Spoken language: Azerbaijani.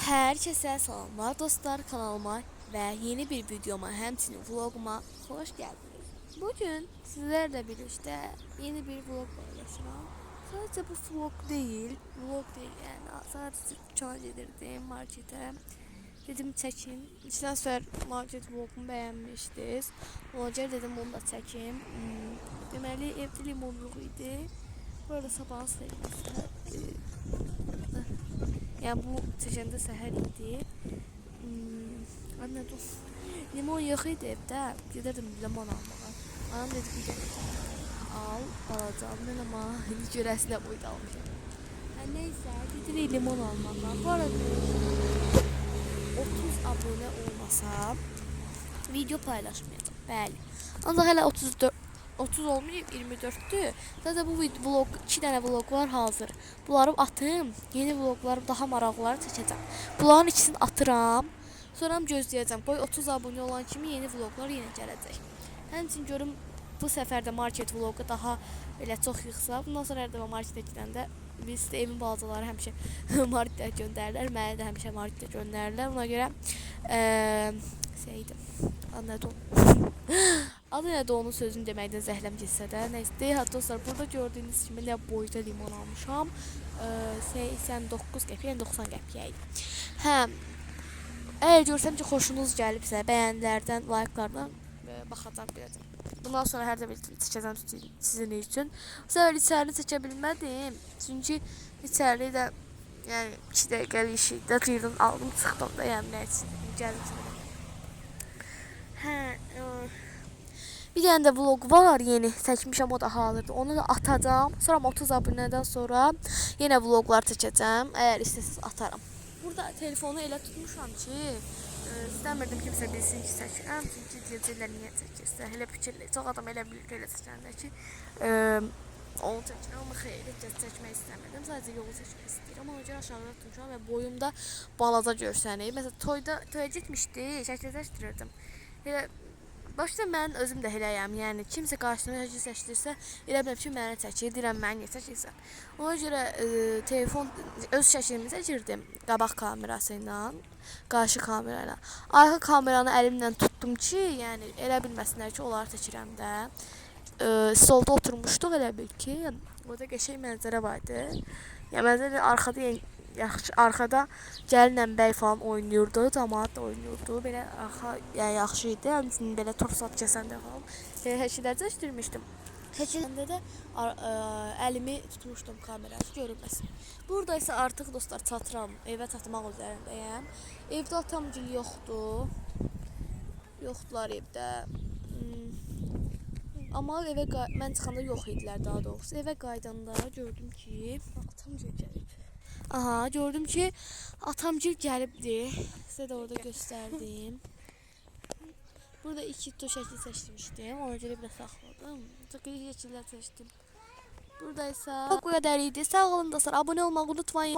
Herkese selamlar dostlar, kanalıma ve yeni bir videoma, həmçinin vloguma hoş geldiniz. Bugün sizlerle birlikte yeni bir vlog paylaşacağım. Sadece bu vlog değil yani sadece çay yedirdim markete. Dedim çekim. İçten sonra market vlogumu beğenmiştiniz. Ona göre dedim onu da çekim. Deməli evde limonluq idi. Burada sabahın sevgisi. Yani bu çəkəndə səhər idi. Anne dur. Limon yox idi evdə. Gedirdim limon almağa. Anam dedi bir dənə al, alacağım. Mən amma görəsinə boyda almışam. Neyse, gedirik limon almağa. Bu arada 30 abone olmasa video paylaşmayacağım. Bəli. Ancaq hələ 30 olmayıb 24'tü. Zaten bu vlog 2 tane vlog var hazır. Bunları atım. Yeni vloglarım daha maraqlıları çəkəcəm. Bunların ikisini atıram. Sonra gözləyəcəm. Qoy 30 abone olan kimi yeni vloglar yenə gələcək. Həmçinin görüm bu səfər də market vlogu daha belə çox yığsa. Bundan sonra hər dəfə marketə gedəndə biz də evin balacaları həmişə marketə göndərirlər. Məni də həmişə marketə göndərirlər. Ona görə şeydim. Anladım. Adı nədir onun sözünü deməkdən zəhləm getsə də. Neyse, dostlar burada gördüyünüz kimi nə boyda limon almışam. 89 qəpiyə, yəni 90 qəpiyə idi. Hə. Əgər görsəm ki xoşunuz gəlibsə, bəyənlərdən, like'lardan baxacaq biləcəm. Bundan sonra hər dəfə çəkəcəm sizin üçün. Bu səfər içərini çəkə bilmədim. Çünki içəri də yəni 2 dəqiqəlik iş idi. Qıyırdım, aldım, çıxdım da yəni nə üçün gəldim. Hə. Bir tane de vlog var yeni çəkmişəm, o da hazırdır. Onu da atacağım. Sonra 30 abunədən sonra yenə vloglar çəkəcəm. Əgər istəsəz atarım. Burada telefonu elə tutmuşam ki, istəmirdim kimsə bilsin ki çəkirəm. Çünki deyəcəklər niyə çəkirsən? Elə fikirlər. Çox adam elə bilir ki, elə çəkəndə ki, onu çəkirəm, amma xeyli çəkmək istəmirdim. Sadəcə yolu çəkmək istəyirəm. Ona görə aşağıda tutmuşam və boyumda balaca görsənir. Məsələn, toya getmişdi, şəkilləşdirirdim. Elə başta mən özüm də eləyəm, yəni kimsə qarşısına şəkil seçdirsə, elə biləm ki, mənə çəkir, deyirəm mənə niyə çəkirsən. Ona görə telefon öz şəklimi çəkirdim qabaq kamerası ilə, qarşı kamera ilə. Arxa kameranı əlimlə tutdum ki, yəni elə bilməsinlər ki, onları çəkirəm də. Stolda oturmuşduq elə bil ki, orada qəşəng mənzərə vardı. Yəni mənzərə arxada arkada gəlinlə bəy falan oynayırdı, cəmaət də oynayırdı. Belə yəni yaxşı idi. Həmçinin belə torsat kəsəndə falan şəkillər çəkdirmişdim. Şəkildə də əlimi tutmuşdum kamerası görünməsin. Burada isə artıq dostlar çatıram, evə çatmaq üzərindəyəm. Evdə atamgil yoxdur. Yoxdular evdə. Amma evə mən çıxanda yox idilər daha doğrusu. Evə qaydanda gördüm ki, atamgil gəlib. Aha, gördüm ki atamgil gəlibdi. Sizə də orada göstərdim. Burada 2 to şəkil seçmişdim. Ona görə biraz saxladım. Çok iyi şəkillər seçdim. Burada isə bu qədər idi. Sağ olun dostlar. Abone olmayı unutmayın.